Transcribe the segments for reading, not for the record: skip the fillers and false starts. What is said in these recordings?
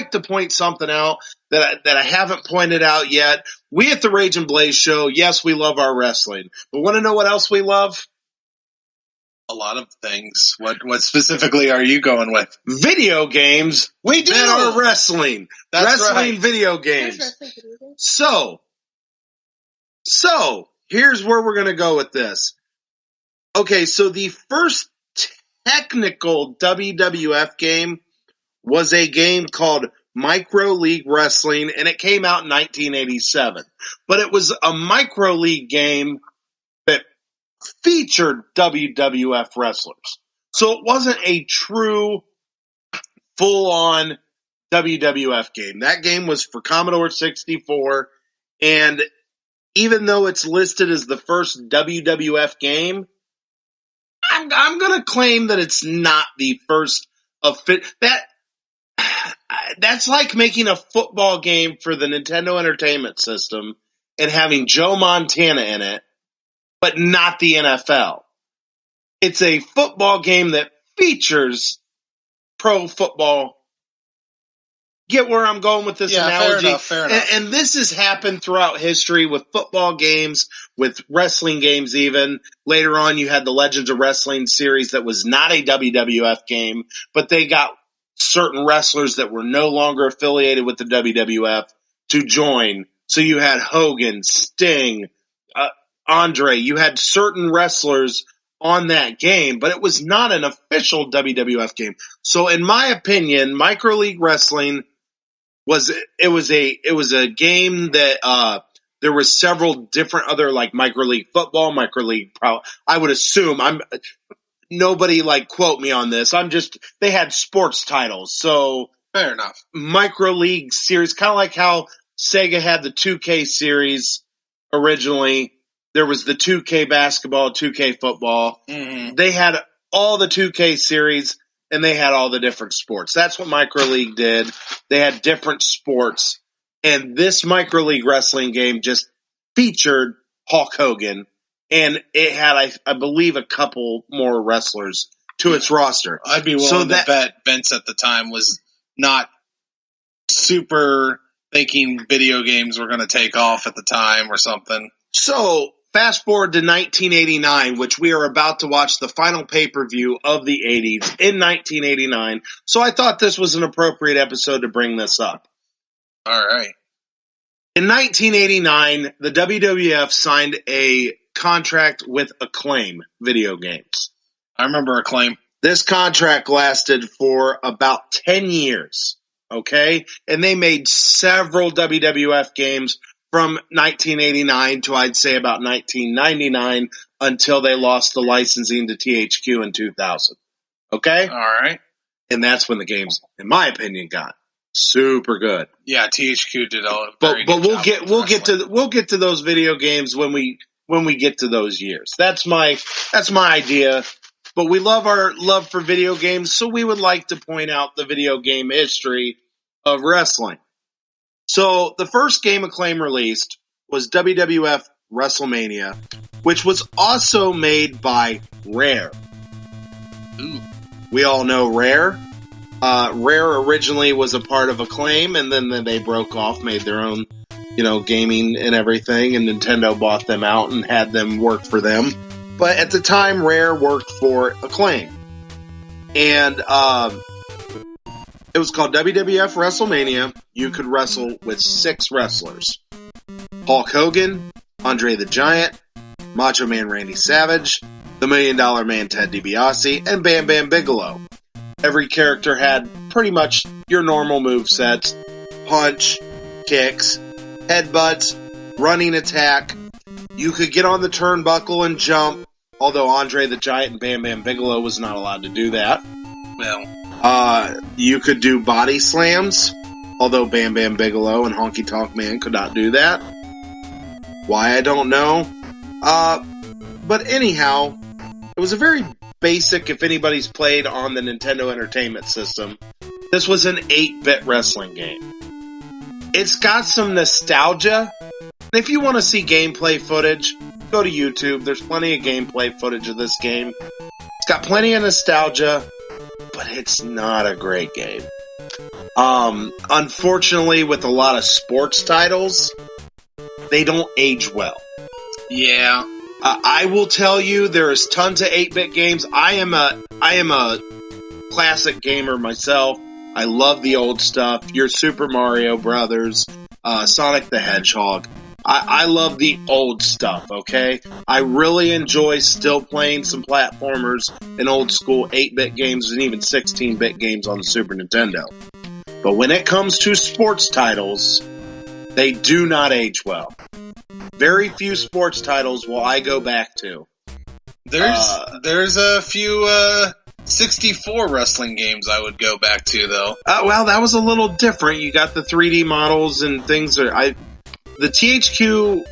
like to point something out that I haven't pointed out yet. We at the Rage and Blaze Show, yes, we love our wrestling. But want to know what else we love? A lot of things. What specifically are you going with? Video games. We do our wrestling. That's wrestling right. video games. So here's where we're going to go with this. Okay, so the first technical WWF game was a game called Micro League Wrestling, and it came out in 1987. But it was a Micro League game that featured WWF wrestlers. So it wasn't a true, full-on WWF game. That game was for Commodore 64, and even though it's listed as the first WWF game, I'm going to claim that it's not the first of that's like making a football game for the Nintendo Entertainment System and having Joe Montana in it, but not the NFL. It's a football game that features pro football. Get where I'm going with this analogy? Fair enough. And this has happened throughout history with football games, with wrestling games even. Later on, you had the Legends of Wrestling series that was not a WWF game, but they got certain wrestlers that were no longer affiliated with the WWF to join. So you had Hogan, Sting, Andre. You had certain wrestlers on that game, but it was not an official WWF game. So in my opinion, Micro League Wrestling was a game that there was several different other like Micro League Football, Micro League I would assume nobody like quote me on this. They had sports titles. So fair enough. Micro League series, kind of like how Sega had the 2K series originally. There was the 2K basketball, 2K football. Mm-hmm. They had all the 2K series, and they had all the different sports. That's what Micro League did. They had different sports. And this Micro League Wrestling game just featured Hulk Hogan, and it had, I believe, a couple more wrestlers to its roster. I'd be willing to bet Vince at the time was not super thinking video games were going to take off at the time or something. So fast forward to 1989, which we are about to watch the final pay-per-view of the 80s in 1989. So I thought this was an appropriate episode to bring this up. All right. In 1989, the WWF signed a contract with Acclaim Video Games. I remember Acclaim. This contract lasted for about 10 years, okay? And they made several WWF games from 1989 to, I'd say, about 1999 until they lost the licensing to THQ in 2000, okay? All right. And that's when the games, in my opinion, got super good. Yeah, THQ did a very good job. We'll get to those video games when we get to those years. That's my idea. But we love our love for video games, so we would like to point out the video game history of wrestling. So the first game Acclaim released was WWF WrestleMania, which was also made by Rare. Ooh. We all know Rare. Rare originally was a part of Acclaim, and then they broke off, made their own, gaming and everything, and Nintendo bought them out and had them work for them. But at the time, Rare worked for Acclaim. And it was called WWF WrestleMania. You could wrestle with 6 wrestlers. Hulk Hogan, Andre the Giant, Macho Man Randy Savage, the $1 Million Man Ted DiBiase, and Bam Bam Bigelow. Every character had pretty much your normal movesets: punch, kicks, headbutts, running attack. You could get on the turnbuckle and jump, although Andre the Giant and Bam Bam Bigelow was not allowed to do that. Well, you could do body slams, although Bam Bam Bigelow and Honky Tonk Man could not do that. Why, I don't know. But anyhow, it was a very basic, if anybody's played on the Nintendo Entertainment System, this was an 8-bit wrestling game. It's got some nostalgia. If you want to see gameplay footage, go to YouTube. There's plenty of gameplay footage of this game. It's got plenty of nostalgia, but it's not a great game. Unfortunately, with a lot of sports titles, they don't age well. Yeah. I will tell you, there is tons of 8-bit games. I am a classic gamer myself. I love the old stuff. Your Super Mario Brothers, Sonic the Hedgehog. I love the old stuff, okay? I really enjoy still playing some platformers and old school 8-bit games and even 16-bit games on the Super Nintendo. But when it comes to sports titles, they do not age well. Very few sports titles will I go back to. There's a few 64 wrestling games I would go back to, though. Well, that was a little different. You got the 3D models and things. The THQ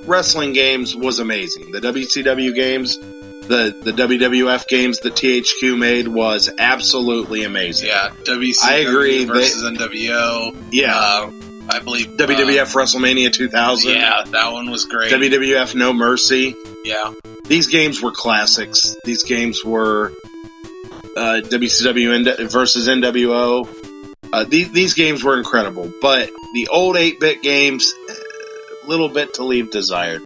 wrestling games was amazing. The WCW games, the WWF games that THQ made was absolutely amazing. Yeah, WCW I agree versus NWO. Yeah. I believe WWF WrestleMania 2000. Yeah, that one was great. WWF No Mercy. Yeah. These games were classics. These games were WCW versus NWO. These games were incredible. But the old 8-bit games, a little bit to leave desired.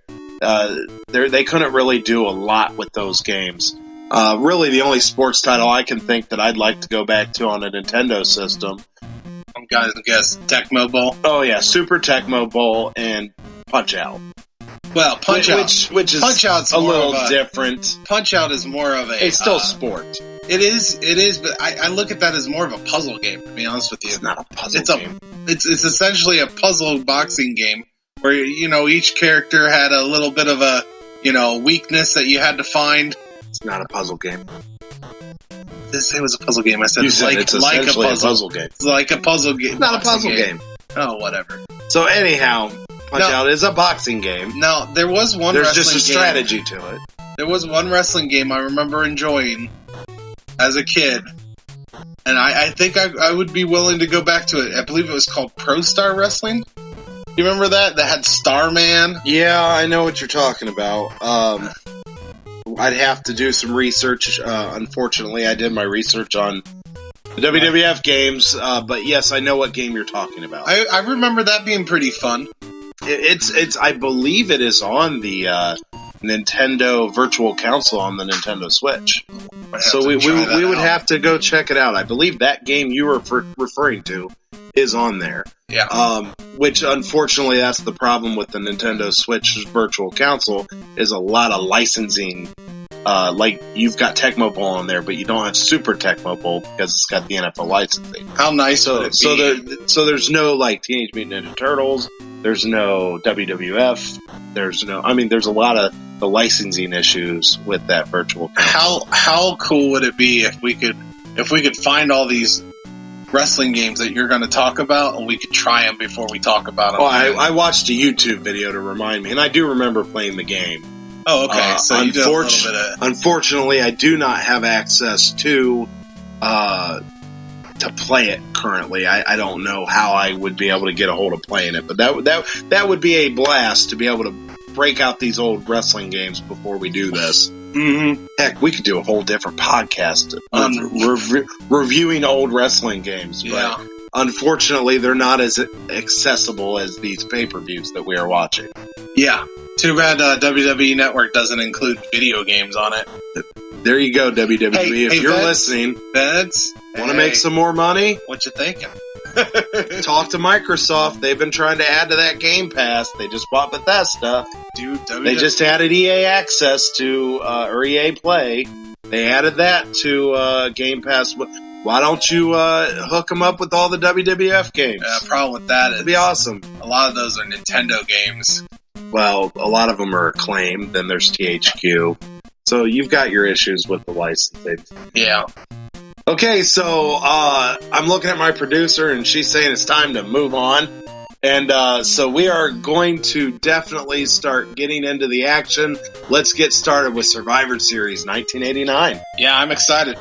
They couldn't really do a lot with those games. Really, the only sports title I can think that I'd like to go back to on a Nintendo system, I'm going to guess Tecmo Bowl. Oh yeah, Super Tecmo Bowl and Punch Out. Well, Punch Out, which is Punch-Out's a little different. Punch Out is more of a. It's still sport. It is, but I look at that as more of a puzzle game. To be honest with you, it's not a puzzle game. It's essentially a puzzle boxing game where each character had a little bit of a weakness that you had to find. It's not a puzzle game. I didn't say it was a puzzle game. I said it's essentially a puzzle game. It's like a puzzle game. It's not a puzzle game. Oh, whatever. So anyhow, Punch Out is a boxing game. No, there was one. There's just a strategy to it. There was one wrestling game I remember enjoying as a kid, and I think I would be willing to go back to it. I believe it was called Pro Star Wrestling. You remember that? That had Starman. Yeah, I know what you're talking about. I'd have to do some research. Unfortunately, I did my research on the WWF games, but yes, I know what game you're talking about. I remember that being pretty fun. It's. I believe it is on the Nintendo Virtual Console on the Nintendo Switch. So we would have to go check it out. I believe that game you were referring to is on there. Yeah. Which unfortunately, that's the problem with the Nintendo Switch Virtual Console is a lot of licensing. Like you've got Tecmo Bowl on there, but you don't have Super Tecmo Bowl because it's got the NFL licensing. How nice would it be? So there's no like Teenage Mutant Ninja Turtles. There's no WWF. There's a lot of the licensing issues with that virtual console. How cool would it be if we could find all these wrestling games that you're going to talk about and we could try them before we talk about them? Oh, I watched a YouTube video to remind me, and I do remember playing the game. Oh, okay. So you did a little bit of... Unfortunately, I do not have access to play it currently. I don't know how I would be able to get a hold of playing it, but that would be a blast to be able to break out these old wrestling games before we do this. Mm-hmm. Heck, we could do a whole different podcast reviewing old wrestling games. Yeah. But unfortunately, they're not as accessible as these pay-per-views that we are watching. Yeah. Too bad WWE Network doesn't include video games on it. There you go, WWE. If you're listening, Vince, want to make some more money? What you thinking? Talk to Microsoft. They've been trying to add to that Game Pass. They just bought Bethesda. Dude, they just added EA Access to, or EA Play. They added that to Game Pass. Why don't you hook them up with all the WWF games? The problem with that is... It'd be awesome. A lot of those are Nintendo games. Well, a lot of them are Acclaim. Then there's THQ. So you've got your issues with the licensing. Yeah. Okay, so I'm looking at my producer, and she's saying it's time to move on. And so we are going to definitely start getting into the action. Let's get started with Survivor Series 1989. Yeah, I'm excited.